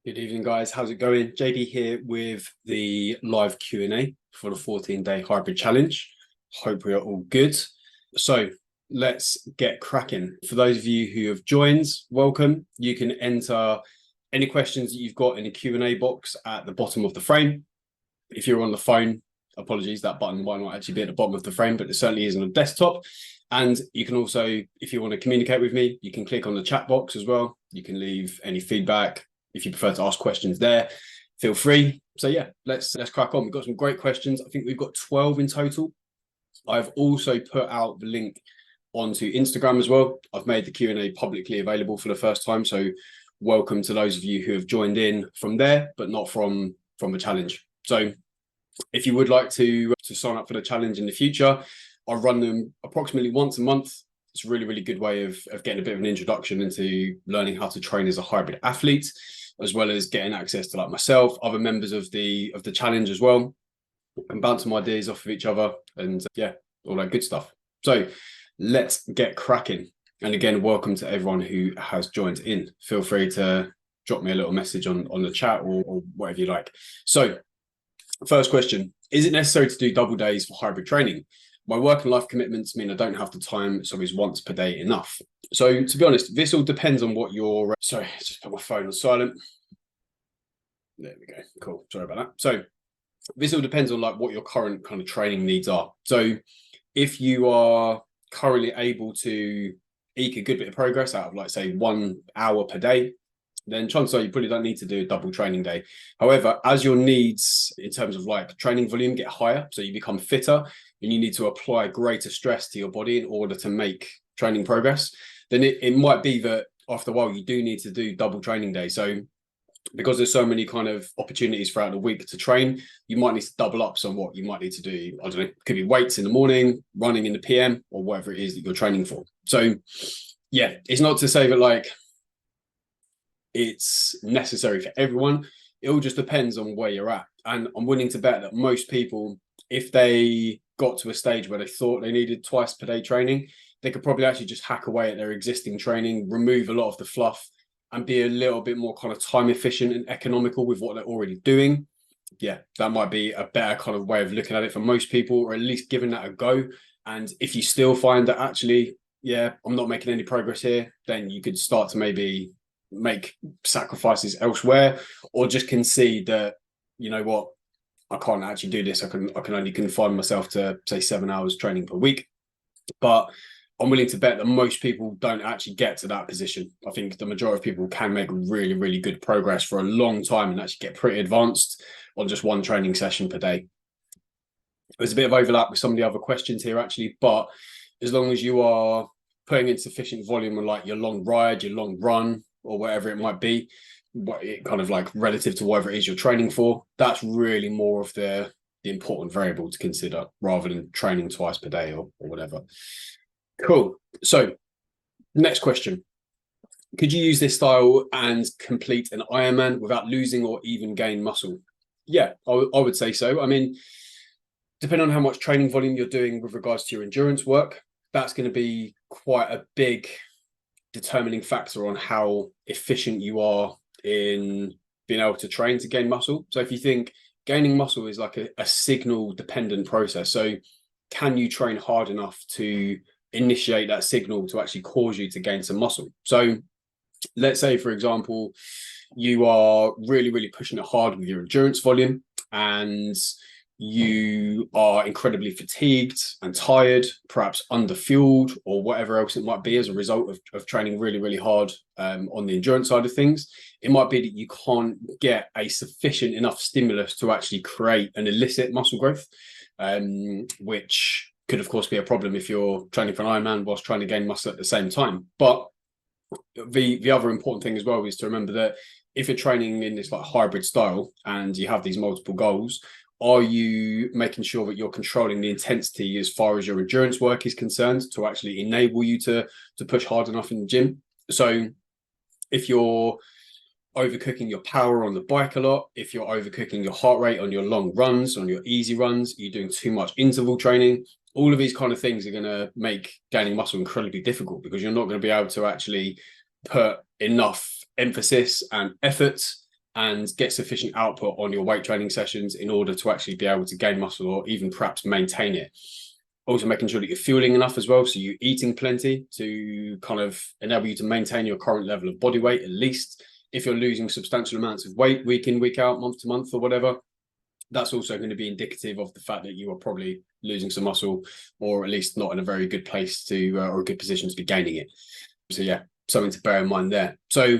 Good evening, guys. How's it going? JD here with the live Q&A for the 14-day hybrid challenge. Hope we are all good. So let's get cracking. For those of you who have joined, welcome. You can enter any questions that you've got in the Q&A box at the bottom of the frame. If you're on the phone, apologies, that button might not actually be at the bottom of the frame, but it certainly is on the desktop. And you can also, if you want to communicate with me, you can click on the chat box as well. You can leave any feedback. If you prefer to ask questions there, feel free. So yeah, let's crack on. We've got some great questions. I think we've got 12 in total. I've also put out the link onto Instagram as well. I've made the Q&A publicly available for the first time. So welcome to those of you who have joined in from there, but not from the challenge. So if you would like to sign up for the challenge in the future, I run them approximately once a month. It's a really, really good way of getting a bit of an introduction into learning how to train as a hybrid athlete, as well as getting access to, like myself, other members of the challenge as well, and bouncing ideas off of each other, and yeah, all that good stuff. So let's get cracking. And again, welcome to everyone who has joined in. Feel free to drop me a little message on the chat or whatever you like. So first question, is it necessary to do double days for hybrid training? My work and life commitments mean I don't have the time, so is once per day enough? So to be honest, this all depends on what your, sorry, just put my phone on silent. There we go, cool, sorry about that. So this all depends on like what your current kind of training needs are. So if you are currently able to eke a good bit of progress out of, like, say, 1 hour per day, then chances are you probably don't need to do a double training day. However, as your needs in terms of like training volume get higher, so you become fitter and you need to apply greater stress to your body in order to make training progress, then it might be that after a while you do need to do double training days. So because there's so many kind of opportunities throughout the week to train, you might need to double up somewhat. You might need to do, I don't know, it could be weights in the morning, running in the PM, or whatever it is that you're training for. So yeah, it's not to say that like it's necessary for everyone. It all just depends on where you're at. And I'm willing to bet that most people, if they got to a stage where they thought they needed twice per day training, they could probably actually just hack away at their existing training, remove a lot of the fluff, and be a little bit more kind of time efficient and economical with what they're already doing. Yeah, that might be a better kind of way of looking at it for most people, or at least giving that a go. And if you still find that actually, yeah, I'm not making any progress here, then you could start to maybe make sacrifices elsewhere, or just concede that, you know what, I can't actually do this. I can only confine myself to, say, 7 hours training per week. But I'm willing to bet that most people don't actually get to that position. I think the majority of people can make really, really good progress for a long time and actually get pretty advanced on just one training session per day. There's a bit of overlap with some of the other questions here, actually, but as long as you are putting in sufficient volume on like your long ride, your long run, or whatever it might be, what it kind of like relative to whatever it is you're training for, that's really more of the important variable to consider rather than training twice per day or whatever. Cool. So next question. Could you use this style and complete an Ironman without losing or even gain muscle? Yeah, I would say so. I mean, depending on how much training volume you're doing with regards to your endurance work, that's going to be quite a big determining factor on how efficient you are in being able to train to gain muscle. So if you think gaining muscle is like a signal dependent process, so can you train hard enough to initiate that signal to actually cause you to gain some muscle? So let's say, for example, you are really, really pushing it hard with your endurance volume and you are incredibly fatigued and tired, perhaps underfueled or whatever else it might be as a result of training really, really hard on the endurance side of things. It might be that you can't get a sufficient enough stimulus to actually create and elicit muscle growth, which could, of course, be a problem if you're training for an Ironman whilst trying to gain muscle at the same time. But the other important thing as well is to remember that if you're training in this like hybrid style and you have these multiple goals, are you making sure that you're controlling the intensity as far as your endurance work is concerned to actually enable you to push hard enough in the gym? So if you're overcooking your power on the bike a lot, if you're overcooking your heart rate on your long runs, on your easy runs, you're doing too much interval training, all of these kind of things are going to make gaining muscle incredibly difficult because you're not going to be able to actually put enough emphasis and effort and get sufficient output on your weight training sessions in order to actually be able to gain muscle or even perhaps maintain it. Also making sure that you're fueling enough as well. So you're eating plenty to kind of enable you to maintain your current level of body weight, at least. If you're losing substantial amounts of weight week in, week out, month to month or whatever, that's also going to be indicative of the fact that you are probably losing some muscle, or at least not in a very good place to, or a good position to be gaining it. So yeah, something to bear in mind there. So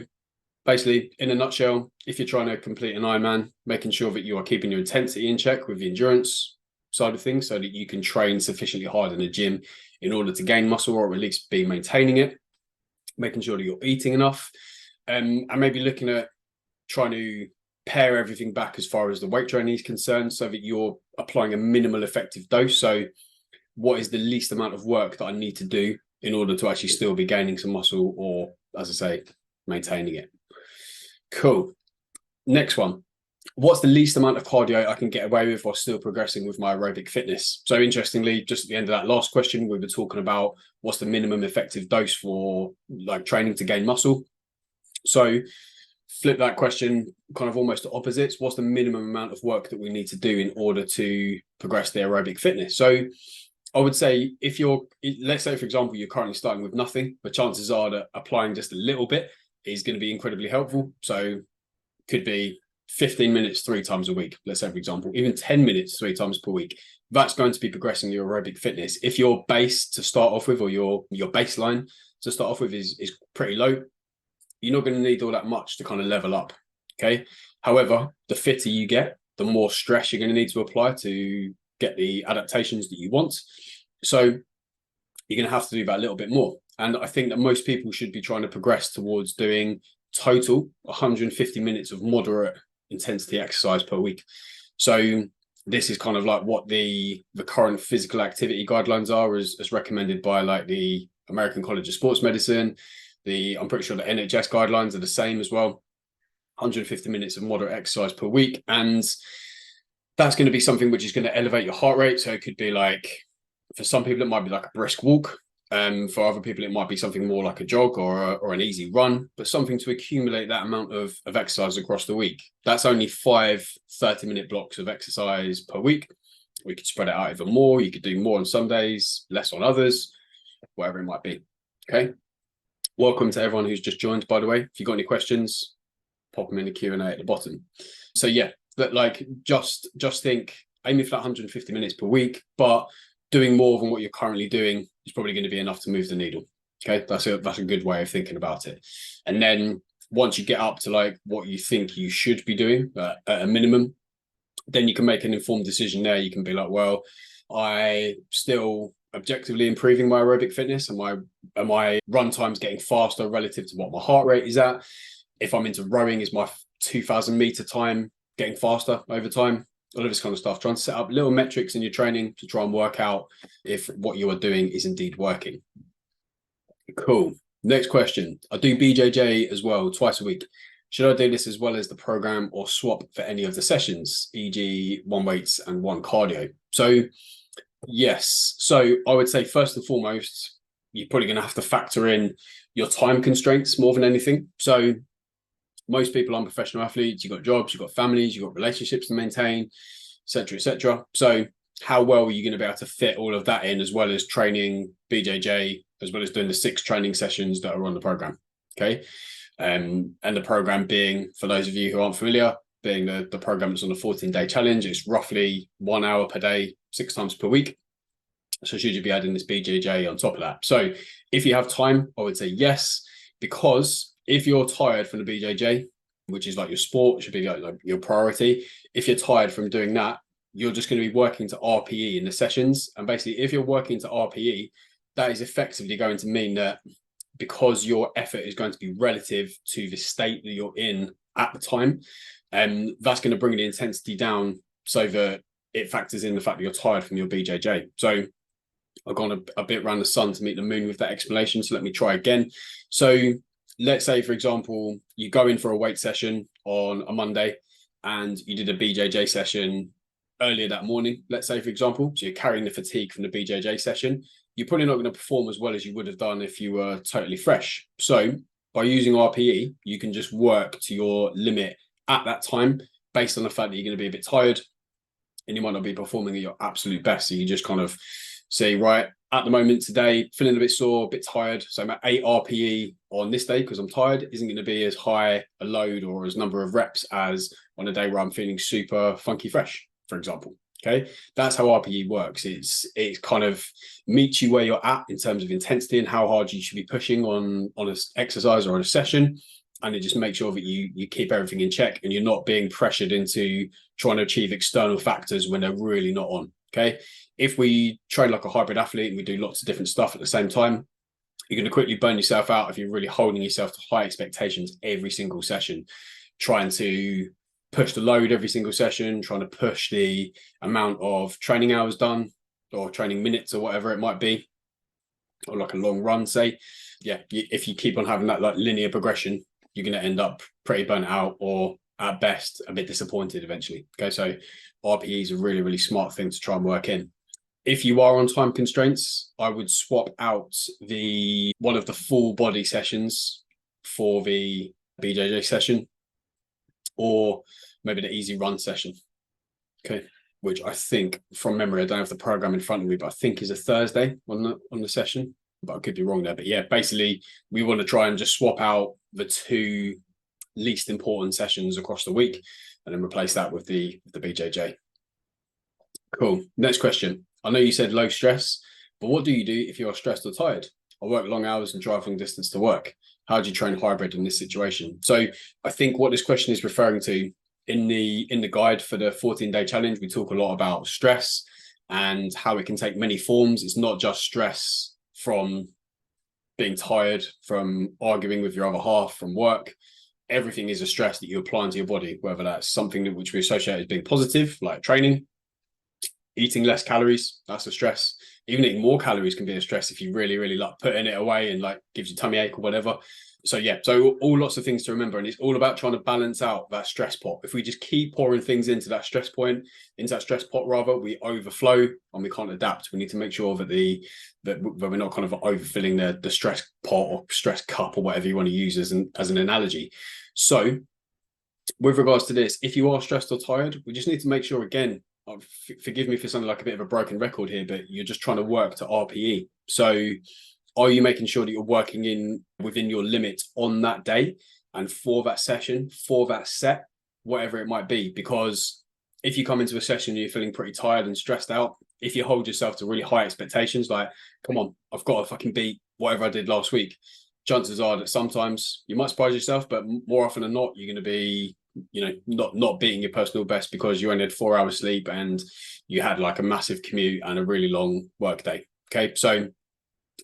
basically, in a nutshell, if you're trying to complete an Ironman, making sure that you are keeping your intensity in check with the endurance side of things so that you can train sufficiently hard in the gym in order to gain muscle, or at least be maintaining it, making sure that you're eating enough, and maybe looking at trying to pare everything back as far as the weight training is concerned so that you're applying a minimal effective dose. So what is the least amount of work that I need to do in order to actually still be gaining some muscle, or, as I say, maintaining it? Cool. Next one. What's the least amount of cardio I can get away with while still progressing with my aerobic fitness? So interestingly, just at the end of that last question, we were talking about what's the minimum effective dose for like training to gain muscle. So flip that question kind of almost to opposites. What's the minimum amount of work that we need to do in order to progress the aerobic fitness? So I would say if you're, let's say, for example, you're currently starting with nothing, but chances are that applying just a little bit is going to be incredibly helpful. So could be 15 minutes 3 times a week, let's say, for example, even 10 minutes 3 times per week. That's going to be progressing your aerobic fitness. If your base to start off with, or your baseline to start off with is pretty low, you're not going to need all that much to kind of level up. Okay. However, the fitter you get, the more stress you're going to need to apply to get the adaptations that you want. So you're going to have to do that a little bit more. And I think that most people should be trying to progress towards doing total 150 minutes of moderate intensity exercise per week. So this is kind of like what the current physical activity guidelines are, as recommended by like the American College of Sports Medicine. I'm pretty sure the NHS guidelines are the same as well. 150 minutes of moderate exercise per week. And that's going to be something which is going to elevate your heart rate. So it could be like, for some people, it might be like a brisk walk. For other people, it might be something more like a jog or an easy run, but something to accumulate that amount of exercise across the week. That's only 5 30-minute blocks of exercise per week. We could spread it out even more. You could do more on some days, less on others, whatever it might be. Okay. Welcome to everyone who's just joined, by the way. If you've got any questions, pop them in the Q&A at the bottom. So yeah, that like just think aiming for that 150 minutes per week, but doing more than what you're currently doing is probably going to be enough to move the needle. Okay, that's a good way of thinking about it. And then once you get up to like what you think you should be doing at a minimum, then you can make an informed decision there. You can be like, well, I still objectively improving my aerobic fitness, and my run times getting faster relative to what my heart rate is at. If I'm into rowing, is my 2,000 meter time getting faster over time? All of this kind of stuff, trying to set up little metrics in your training to try and work out if what you are doing is indeed working. Cool. Next question. I do BJJ as well twice a week. Should I do this as well as the program, or swap for any of the sessions, e.g. 1 weights and 1 cardio? So yes. So I would say first and foremost, you're probably going to have to factor in your time constraints more than anything. So most people are professional athletes. You've got jobs, you've got families, you've got relationships to maintain, etc., etc. So how well are you going to be able to fit all of that in, as well as training BJJ, as well as doing the 6 training sessions that are on the program? Okay. And the program being, for those of you who aren't familiar, being the program that's on a 14-day challenge, it's roughly 1 hour per day, 6 times per week. So should you be adding this BJJ on top of that? So if you have time, I would say yes, because if you're tired from the BJJ, which is like your sport, should be like your priority. If you're tired from doing that, you're just going to be working to RPE in the sessions. And basically, if you're working to RPE, that is effectively going to mean that because your effort is going to be relative to the state that you're in at the time, that's going to bring the intensity down so that it factors in the fact that you're tired from your BJJ. So I've gone a bit around the sun to meet the moon with that explanation. So let me try again. So let's say, for example, you go in for a weight session on a Monday and you did a BJJ session earlier that morning, let's say, for example. So you're carrying the fatigue from the BJJ session. You're probably not going to perform as well as you would have done if you were totally fresh. So by using RPE, you can just work to your limit at that time, based on the fact that you're going to be a bit tired and you might not be performing at your absolute best. So you just kind of say, right, at the moment today, feeling a bit sore, a bit tired. So my 8 RPE on this day, because I'm tired, isn't going to be as high a load or as number of reps as on a day where I'm feeling super funky fresh, for example. Okay, that's how RPE works. It kind of meets you where you're at in terms of intensity and how hard you should be pushing on an exercise or on a session. And it just makes sure that you keep everything in check and you're not being pressured into trying to achieve external factors when they're really not on. Okay. If we train like a hybrid athlete and we do lots of different stuff at the same time, you're going to quickly burn yourself out if you're really holding yourself to high expectations every single session, trying to push the load every single session, trying to push the amount of training hours done or training minutes or whatever it might be, or like a long run, say. Yeah, if you keep on having that like linear progression, you're going to end up pretty burnt out or at best a bit disappointed eventually. Okay, so RPE is a really, really smart thing to try and work in. If you are on time constraints, I would swap out one of the full body sessions for the BJJ session, or maybe the easy run session. Okay, which I think from memory, I don't have the program in front of me, but I think is a Thursday on the session. But I could be wrong there. But yeah, basically we want to try and just swap out the 2 least important sessions across the week and then replace that with the BJJ. Cool. Next question. I know you said low stress, but what do you do if you are stressed or tired? I work long hours and drive long distance to work. How do you train hybrid in this situation? So I think what this question is referring to in the guide for the 14-day challenge, we talk a lot about stress and how it can take many forms. It's not just stress from being tired, from arguing with your other half, from work. Everything is a stress that you apply into your body, whether that's something which we associate as being positive, like training, eating less calories, that's a stress. Even eating more calories can be a stress if you really, really like putting it away and like gives you tummy ache or whatever. So yeah, so all lots of things to remember, and it's all about trying to balance out that stress pot. If we just keep pouring things into that stress pot rather, we overflow and we can't adapt. We need to make sure that we're not kind of overfilling the stress pot or stress cup or whatever you want to use as an analogy. So with regards to this, if you are stressed or tired, we just need to make sure, again, forgive me for sounding like a bit of a broken record here, but you're just trying to work to RPE. So are you making sure that you're working within your limit on that day and for that session, for that set, whatever it might be? Because if you come into a session and you're feeling pretty tired and stressed out, if you hold yourself to really high expectations, like, come on, I've got to fucking beat whatever I did last week, chances are that sometimes you might surprise yourself, but more often than not, you're going to be, not beating your personal best because you only had 4 hours sleep and you had like a massive commute and a really long work day. Okay, so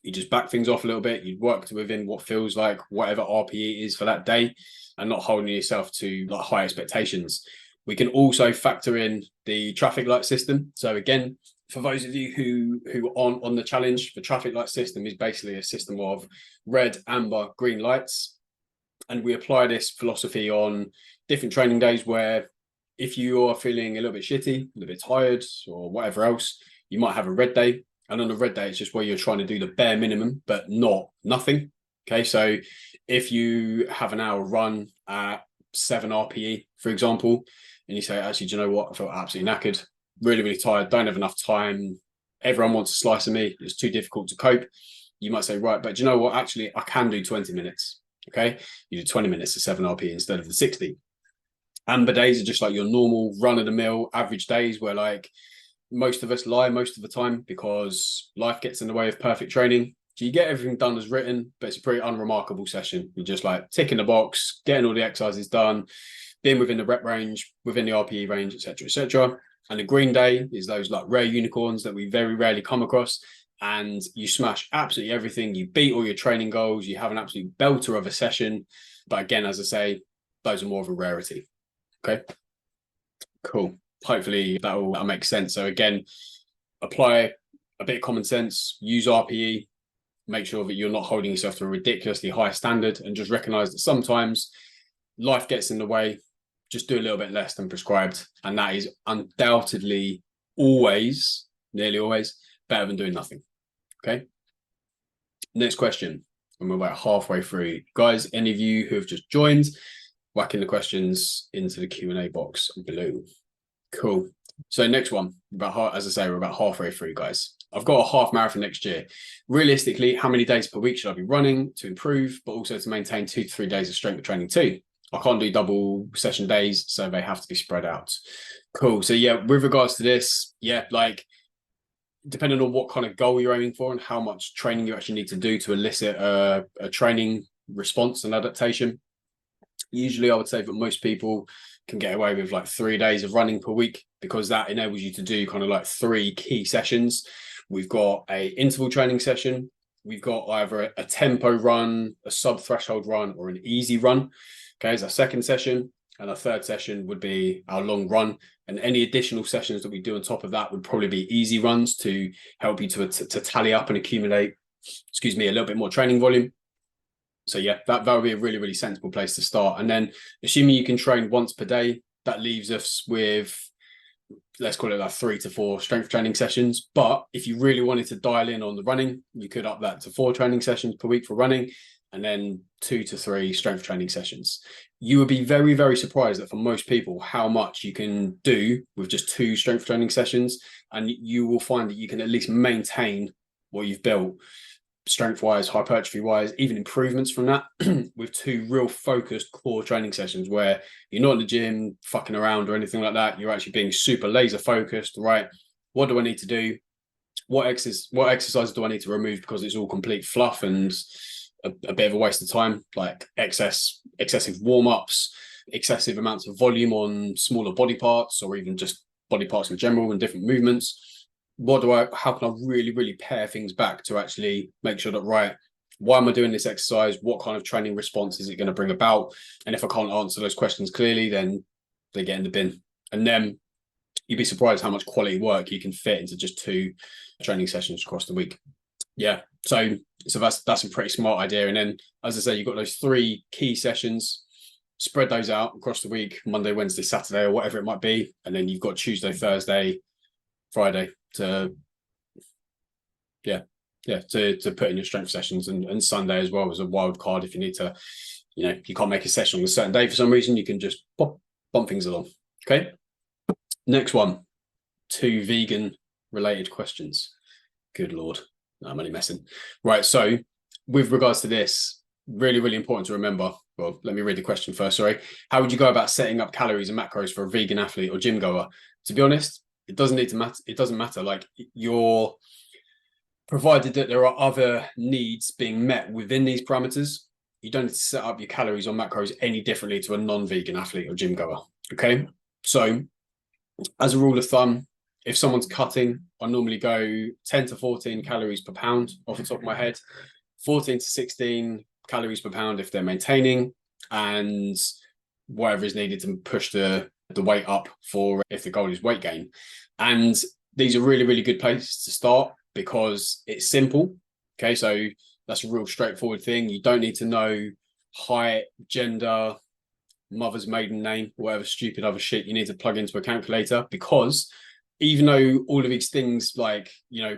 you just back things off a little bit. You work within what feels like whatever RPE is for that day and not holding yourself to like high expectations. We can also factor in the traffic light system. So again, for those of you who aren't on the challenge, the traffic light system is basically a system of red, amber, green lights. And we apply this philosophy on different training days where if you are feeling a little bit shitty, a little bit tired or whatever else, you might have a red day. And on a red day, it's just where you're trying to do the bare minimum, but not nothing. Okay, so if you have an hour run at 7 RPE, for example, and you say, actually, do you know what? I felt absolutely knackered, really, really tired, don't have enough time. Everyone wants a slice of me. It's too difficult to cope. You might say, right, but do you know what? Actually, I can do 20 minutes. Okay, you do 20 minutes at 7 RPE instead of the 60. Amber days are just like your normal run-of-the-mill average days where like most of us lie most of the time because life gets in the way of perfect training. So you get everything done as written, but it's a pretty unremarkable session. You're just like ticking the box, getting all the exercises done, being within the rep range, within the RPE range, etc., etc. And the green day is those like rare unicorns that we very rarely come across. And you smash absolutely everything. You beat all your training goals. You have an absolute belter of a session. But again, as I say, those are more of a rarity. Okay, cool. Hopefully that'll make sense. So again, apply a bit of common sense, use RPE, make sure that you're not holding yourself to a ridiculously high standard, and just recognize that sometimes life gets in the way. Just do a little bit less than prescribed. And that is undoubtedly always, nearly always, better than doing nothing. Okay. Next question. And we're about halfway through. Guys, any of you who have just joined, whacking the questions into the Q&A box below. Cool. So next one, as I say, we're about halfway through, guys. I've got a half marathon next year. Realistically, how many days per week should I be running to improve, but also to maintain 2 to 3 days of strength training too? I can't do double session days, so they have to be spread out. Cool. So yeah, with regards to this, yeah, like depending on what kind of goal you're aiming for and how much training you actually need to do to elicit a training response and adaptation. Usually I would say that most people can get away with like 3 days of running per week, because that enables you to do kind of like 3 key sessions. We've got a interval training session. We've got either a tempo run, a sub threshold run, or an easy run. Okay, as our second session. And our third session would be our long run. And any additional sessions that we do on top of that would probably be easy runs to help you to tally up and accumulate, a little bit more training volume. So yeah, that would be a really, really sensible place to start. And then assuming you can train once per day, that leaves us with, let's call it like 3 to 4 strength training sessions. But if you really wanted to dial in on the running, you could up that to 4 training sessions per week for running, and then 2 to 3 strength training sessions. You would be very, very surprised that for most people, how much you can do with just 2 strength training sessions. And you will find that you can at least maintain what you've built strength-wise, hypertrophy-wise, even improvements from that with 2 real focused core training sessions where you're not in the gym fucking around or anything like that. You're actually being super laser focused, right? What do I need to do? What exercises do I need to remove because it's all complete fluff and a bit of a waste of time, like excessive warm-ups, excessive amounts of volume on smaller body parts, or even just body parts in general and different movements. How can I really, really pare things back to actually make sure that, right, why am I doing this exercise? What kind of training response is it going to bring about? And if I can't answer those questions clearly, then they get in the bin. And then you'd be surprised how much quality work you can fit into just 2 training sessions across the week. Yeah. So that's a pretty smart idea. And then, as I say, you've got those 3 key sessions, spread those out across the week, Monday, Wednesday, Saturday, or whatever it might be. And then you've got Tuesday, Thursday, Friday to put in your strength sessions, and Sunday as well as a wild card. If you need to, you can't make a session on a certain day for some reason, you can just bump things along. Okay. Next one, 2 vegan related questions. Good Lord. No, I'm only messing. Right. So with regards to this, really, really important to remember. Well, let me read the question first. Sorry. How would you go about setting up calories and macros for a vegan athlete or gym goer? To be honest, it doesn't need to matter. It doesn't matter. Like, you're provided that there are other needs being met within these parameters, you don't need to set up your calories or macros any differently to a non-vegan athlete or gym goer. Okay. So as a rule of thumb, if someone's cutting, I normally go 10 to 14 calories per pound off the top of my head, 14 to 16 calories per pound if they're maintaining, and whatever is needed to push the weight up for if the goal is weight gain. And these are really, really good places to start because it's simple. Okay, so that's a real straightforward thing. You don't need to know height, gender, mother's maiden name, whatever stupid other shit you need to plug into a calculator, because even though all of these things, like,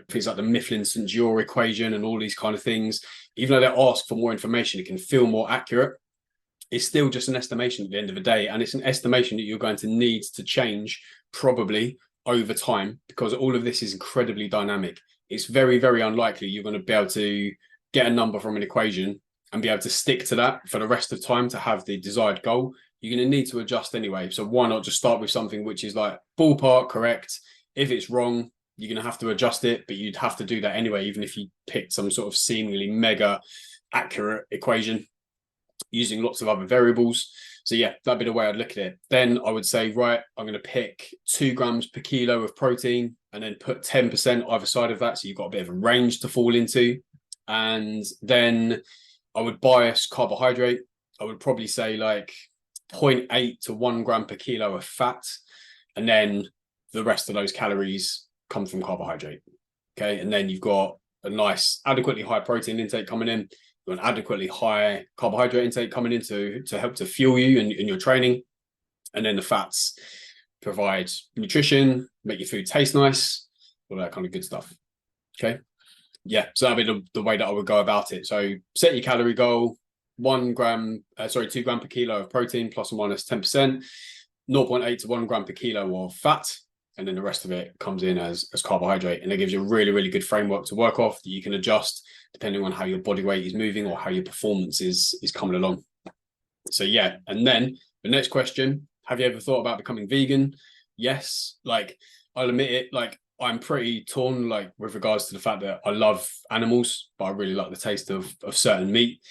things like the Mifflin-St. Jeor equation and all these kind of things, even though they ask for more information, it can feel more accurate. It's still just an estimation at the end of the day. And it's an estimation that you're going to need to change probably over time, because all of this is incredibly dynamic. It's very, very unlikely you're going to be able to get a number from an equation and be able to stick to that for the rest of time to have the desired goal. You're going to need to adjust anyway. So why not just start with something which is like ballpark correct? If it's wrong, you're going to have to adjust it, but you'd have to do that anyway, even if you picked some sort of seemingly mega accurate equation using lots of other variables. So yeah, that'd be the way I'd look at it. Then I would say, right, I'm going to pick 2 grams per kilo of protein and then put 10% either side of that. So you've got a bit of a range to fall into. And then I would bias carbohydrate. I would probably say like 0.8 to 1 gram per kilo of fat. And then the rest of those calories come from carbohydrate. Okay. And then you've got a nice, adequately high protein intake coming in, an adequately high carbohydrate intake coming in to help to fuel you in your training. And then the fats provide nutrition, make your food taste nice, all that kind of good stuff. Okay. Yeah. So that'd be the way that I would go about it. So set your calorie goal, 2 gram per kilo of protein, plus or minus 10%, 0.8 to 1 gram per kilo of fat, and then the rest of it comes in as carbohydrate. And it gives you a really, really good framework to work off that you can adjust depending on how your body weight is moving or how your performance is coming along. So yeah, and then the next question, have you ever thought about becoming vegan? Yes, like I'll admit it, like I'm pretty torn, like with regards to the fact that I love animals, but I really like the taste of certain meat.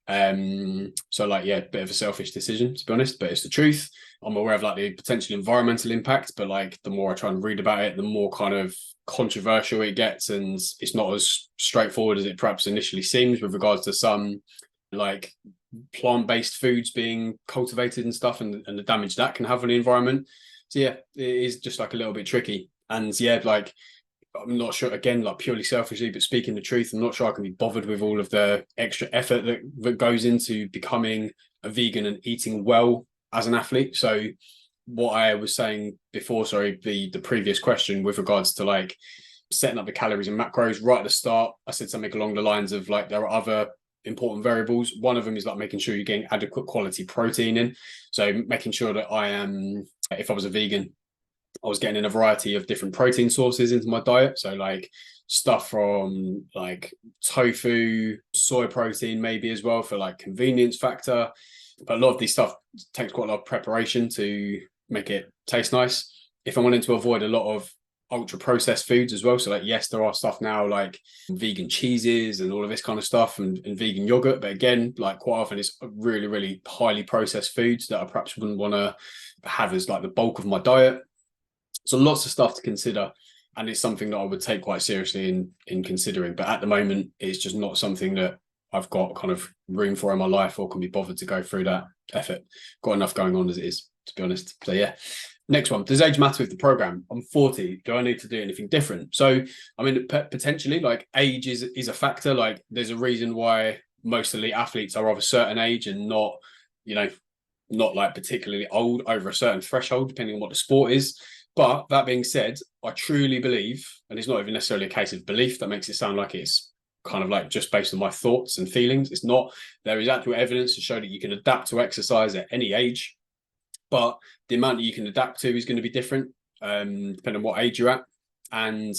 So like, yeah, bit of a selfish decision to be honest, but it's the truth. I'm aware of like the potential environmental impact, but like the more I try and read about it, the more kind of controversial it gets, and it's not as straightforward as it perhaps initially seems with regards to some like plant-based foods being cultivated and stuff, and the damage that can have on the environment. So yeah, it is just like a little bit tricky. And yeah, like I'm not sure, again, like purely selfishly, but speaking the truth, I'm not sure I can be bothered with all of the extra effort that goes into becoming a vegan and eating well as an athlete. So what I was saying before, sorry, the previous question with regards to like setting up the calories and macros right at the start, I said something along the lines of like, there are other important variables. One of them is like making sure you're getting adequate quality protein in. So making sure that I am, if I was a vegan, I was getting in a variety of different protein sources into my diet. So like stuff from like tofu, soy protein, maybe as well for like convenience factor. But a lot of these stuff takes quite a lot of preparation to make it taste nice. If I'm wanting to avoid a lot of ultra processed foods as well. So like, yes, there are stuff now like vegan cheeses and all of this kind of stuff, and vegan yogurt. But again, like quite often it's really, really highly processed foods that I perhaps wouldn't want to have as like the bulk of my diet. So lots of stuff to consider, and it's something that I would take quite seriously in considering. But at the moment, it's just not something that I've got kind of room for in my life or can be bothered to go through that effort. Got enough going on as it is, to be honest. So yeah. Next one, does age matter with the program? I'm 40. Do I need to do anything different? So, I mean, potentially like age is a factor. Like there's a reason why most elite athletes are of a certain age and not, you know, not like particularly old over a certain threshold, depending on what the sport is. But that being said, I truly believe, and it's not even necessarily a case of belief that makes it sound like it's kind of like just based on my thoughts and feelings. It's not. There is actual evidence to show that you can adapt to exercise at any age, but the amount that you can adapt to is going to be different depending on what age you're at. And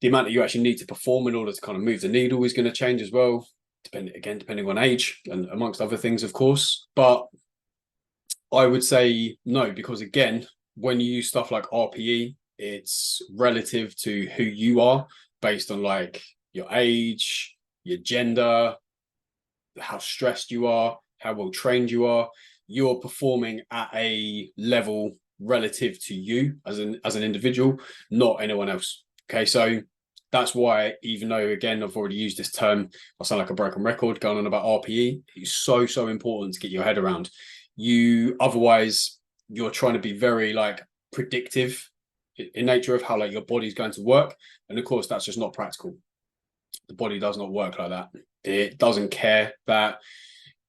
the amount that you actually need to perform in order to kind of move the needle is going to change as well, depending on age and amongst other things, of course. But I would say no, because again, when you use stuff like RPE, it's relative to who you are based on like your age, your gender, how stressed you are, how well trained you are. You're performing at a level relative to you as an individual, not anyone else. Okay, so that's why, even though again I've already used this term, I sound like a broken record going on about RPE. It's so important to get your head around. Otherwise you're trying to be very like predictive in nature of how like your body's going to work, and of course that's just not practical. The body does not work like that. It doesn't care that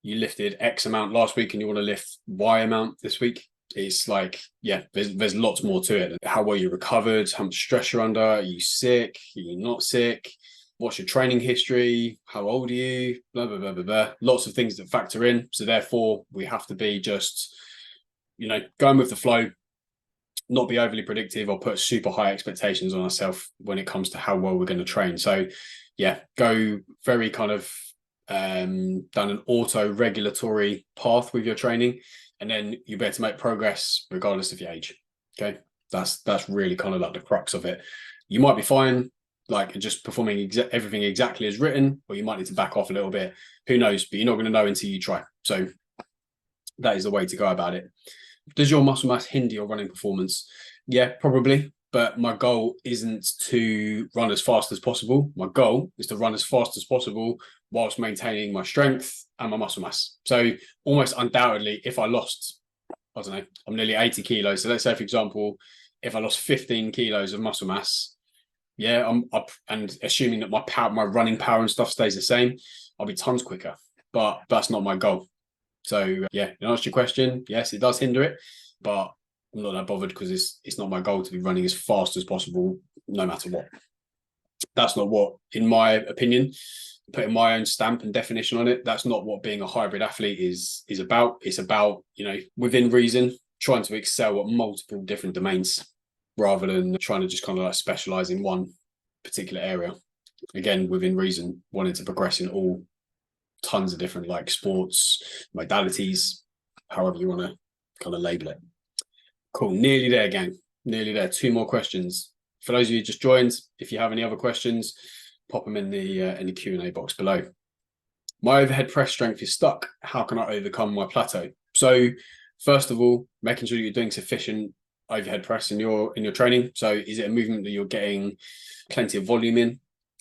you lifted X amount last week and you want to lift Y amount this week. It's like, yeah, there's lots more to it. How well you recovered, how much stress you're under, are you sick, are you not sick, what's your training history, how old are you, blah, blah, blah, blah, blah. Lots of things that factor in. So therefore, we have to be just, going with the flow, not be overly predictive or put super high expectations on ourselves when it comes to how well we're going to train. So yeah, go very kind of down an auto-regulatory path with your training, and then you'll be able to make progress regardless of your age. Okay, that's really kind of like the crux of it. You might be fine, like just performing everything exactly as written, or you might need to back off a little bit. Who knows? But you're not going to know until you try. So that is the way to go about it. Does your muscle mass hinder your running performance? Yeah, probably. But my goal isn't to run as fast as possible. My goal is to run as fast as possible whilst maintaining my strength and my muscle mass. So almost undoubtedly, if I lost, I don't know, I'm nearly 80 kilos. So let's say, for example, if I lost 15 kilos of muscle mass, yeah, I'm up, and assuming that my running power and stuff stays the same, I'll be tons quicker. But that's not my goal. So yeah, in answer to your question, yes, it does hinder it, but I'm not that bothered because it's not my goal to be running as fast as possible, no matter what. That's not what, in my opinion, putting my own stamp and definition on it. That's not what being a hybrid athlete is about. It's about, within reason, trying to excel at multiple different domains rather than trying to just kind of like specialize in one particular area. Again, within reason, wanting to progress in all tons of different like sports, modalities, however you want to kind of label it. Cool. Nearly there, gang. Nearly there. 2 more questions. For those of you who just joined, if you have any other questions, pop them in the Q&A box below. My overhead press strength is stuck. How can I overcome my plateau? So first of all, making sure you're doing sufficient overhead press in your training. So is it a movement that you're getting plenty of volume in?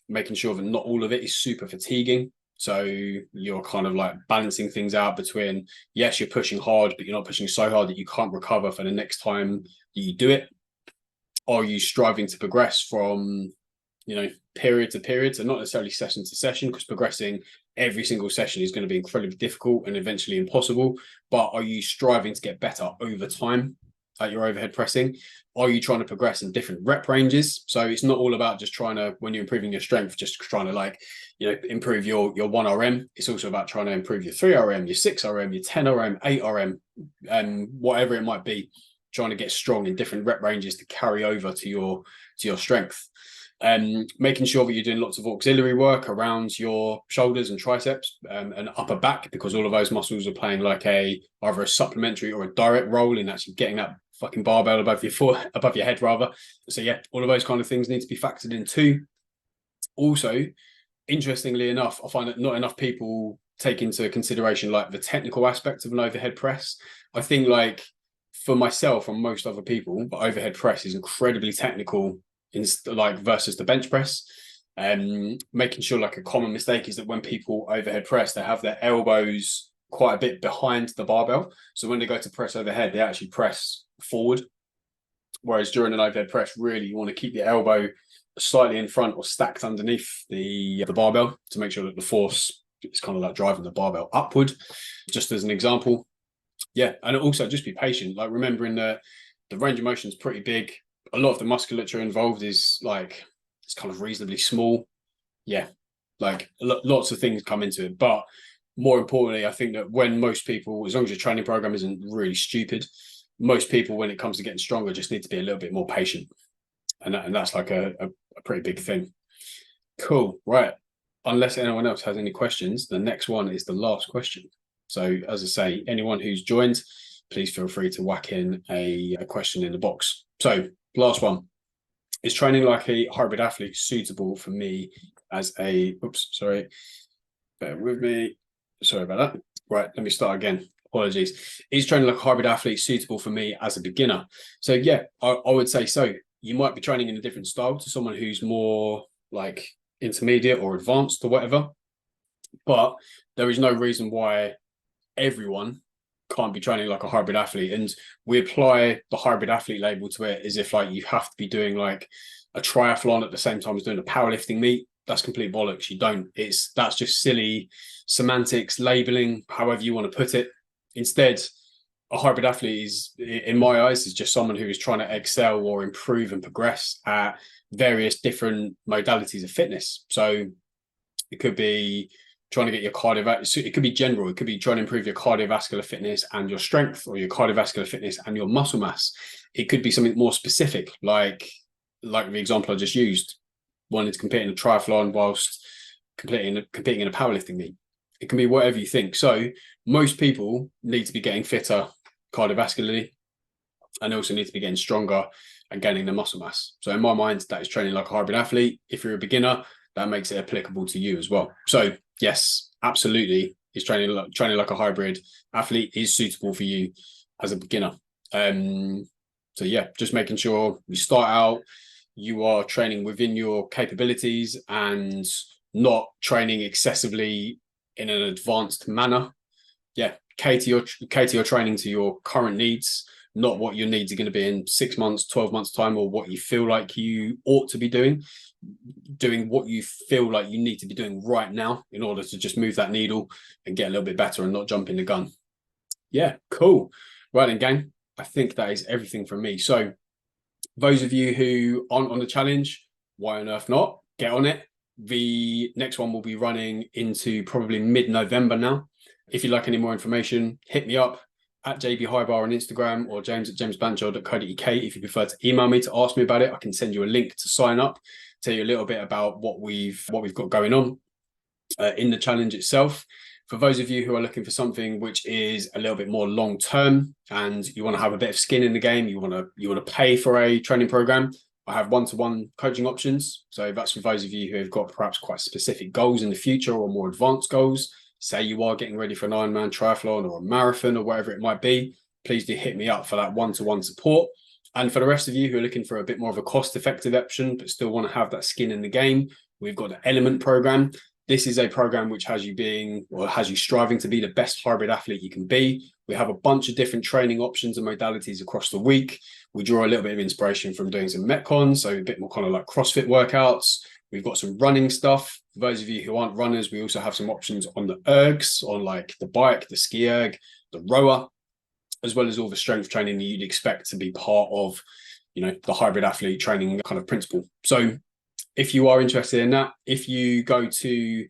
Making sure that not all of it is super fatiguing. So you're kind of like balancing things out between, yes, you're pushing hard, but you're not pushing so hard that you can't recover for the next time that you do it. Are you striving to progress from, period to period? So not necessarily session to session, because progressing every single session is going to be incredibly difficult and eventually impossible. But are you striving to get better over time at your overhead pressing? Are you trying to progress in different rep ranges? So it's not all about just trying to, when you're improving your strength, just trying to improve your 1RM. It's also about trying to improve your 3RM, your 6RM, your 10RM, 8RM, and whatever it might be, trying to get strong in different rep ranges to carry over to your strength. Making sure that you're doing lots of auxiliary work around your shoulders and triceps and upper back, because all of those muscles are playing like either a supplementary or a direct role in actually getting that fucking barbell above your head rather. So yeah, all of those kind of things need to be factored in too. Also, interestingly enough, I find that not enough people take into consideration like the technical aspect of an overhead press. I think like for myself and most other people, the overhead press is incredibly technical in like versus the bench press. Making sure like a common mistake is that when people overhead press, they have their elbows quite a bit behind the barbell. So when they go to press overhead, they actually press forward. Whereas during an overhead press, really you want to keep the elbow slightly in front or stacked underneath the barbell to make sure that the force is kind of like driving the barbell upward, just as an example. Yeah, and also just be patient, like remembering that the range of motion is pretty big. A lot of the musculature involved is like, it's kind of reasonably small. Yeah, like lots of things come into it. But more importantly, I think that when most people, as long as your training program isn't really stupid, most people, when it comes to getting stronger, just need to be a little bit more patient. And that's like a pretty big thing. Cool. Right. Unless anyone else has any questions, the next one is the last question. So as I say, anyone who's joined, please feel free to whack in a question in the box. So last one. Is training like a hybrid athlete suitable for me as a, bear with me. Sorry about that. Right, let me start again. Apologies. Is training like a hybrid athlete suitable for me as a beginner? So yeah, I would say so. You might be training in a different style to someone who's more like intermediate or advanced or whatever, but there is no reason why everyone can't be training like a hybrid athlete. And we apply the hybrid athlete label to it as if like you have to be doing like a triathlon at the same time as doing a powerlifting meet. That's complete bollocks. You don't. That's just silly semantics, labeling, however you want to put it. Instead, a hybrid athlete is, in my eyes, is just someone who is trying to excel or improve and progress at various different modalities of fitness. So it could be trying to get your it could be general. It could be trying to improve your cardiovascular fitness and your strength, or your cardiovascular fitness and your muscle mass. It could be something more specific, like the example I just used, wanting to compete in a triathlon whilst competing in a powerlifting meet. It can be whatever you think. So most people need to be getting fitter cardiovascularly, and also need to be getting stronger and gaining the muscle mass. So in my mind, that is training like a hybrid athlete. If you're a beginner, that makes it applicable to you as well. So yes, absolutely, is training like a hybrid athlete is suitable for you as a beginner. So yeah, just making sure you start out, you are training within your capabilities and not training excessively in an advanced manner. Yeah, cater your training to your current needs, not what your needs are going to be in 6 months, 12 months time, or what you feel like you ought to be doing what you feel like you need to be doing right now in order to just move that needle and get a little bit better and not jump in the gun. Yeah, cool. Right then, gang, I think that is everything from me. So those of you who aren't on the challenge, why on earth not? Get on it. The next one will be running into probably mid-November now. If you'd like any more information, hit me up at JB Highbar on Instagram or james@jamesbancho.co.uk. If you prefer to email me to ask me about it, I can send you a link to sign up, tell you a little bit about what we've got going on in the challenge itself. For those of you who are looking for something which is a little bit more long term and you want to have a bit of skin in the game, you want to pay for a training program, I have one-to-one coaching options. So that's for those of you who have got perhaps quite specific goals in the future or more advanced goals. Say you are getting ready for an Ironman, triathlon, or a marathon, or whatever it might be, please do hit me up for that one-to-one support. And for the rest of you who are looking for a bit more of a cost-effective option, but still want to have that skin in the game, we've got the Element program. This is a program which has you striving to be the best hybrid athlete you can be. We have a bunch of different training options and modalities across the week. We draw a little bit of inspiration from doing some Metcon, so a bit more kind of like CrossFit workouts. We've got some running stuff. For those of you who aren't runners, we also have some options on the ergs, on like the bike, the ski erg, the rower, as well as all the strength training that you'd expect to be part of, the hybrid athlete training kind of principle. So if you are interested in that, if you go to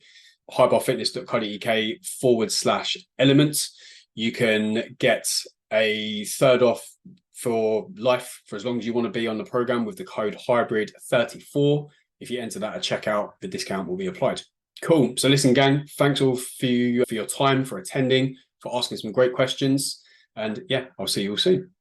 highbarfitness.co.uk/elements, you can get a third off for life for as long as you want to be on the program with the code hybrid34. If you enter that at checkout, the discount will be applied. Cool. So listen, gang, thanks all for your time, for attending, for asking some great questions. And yeah, I'll see you all soon.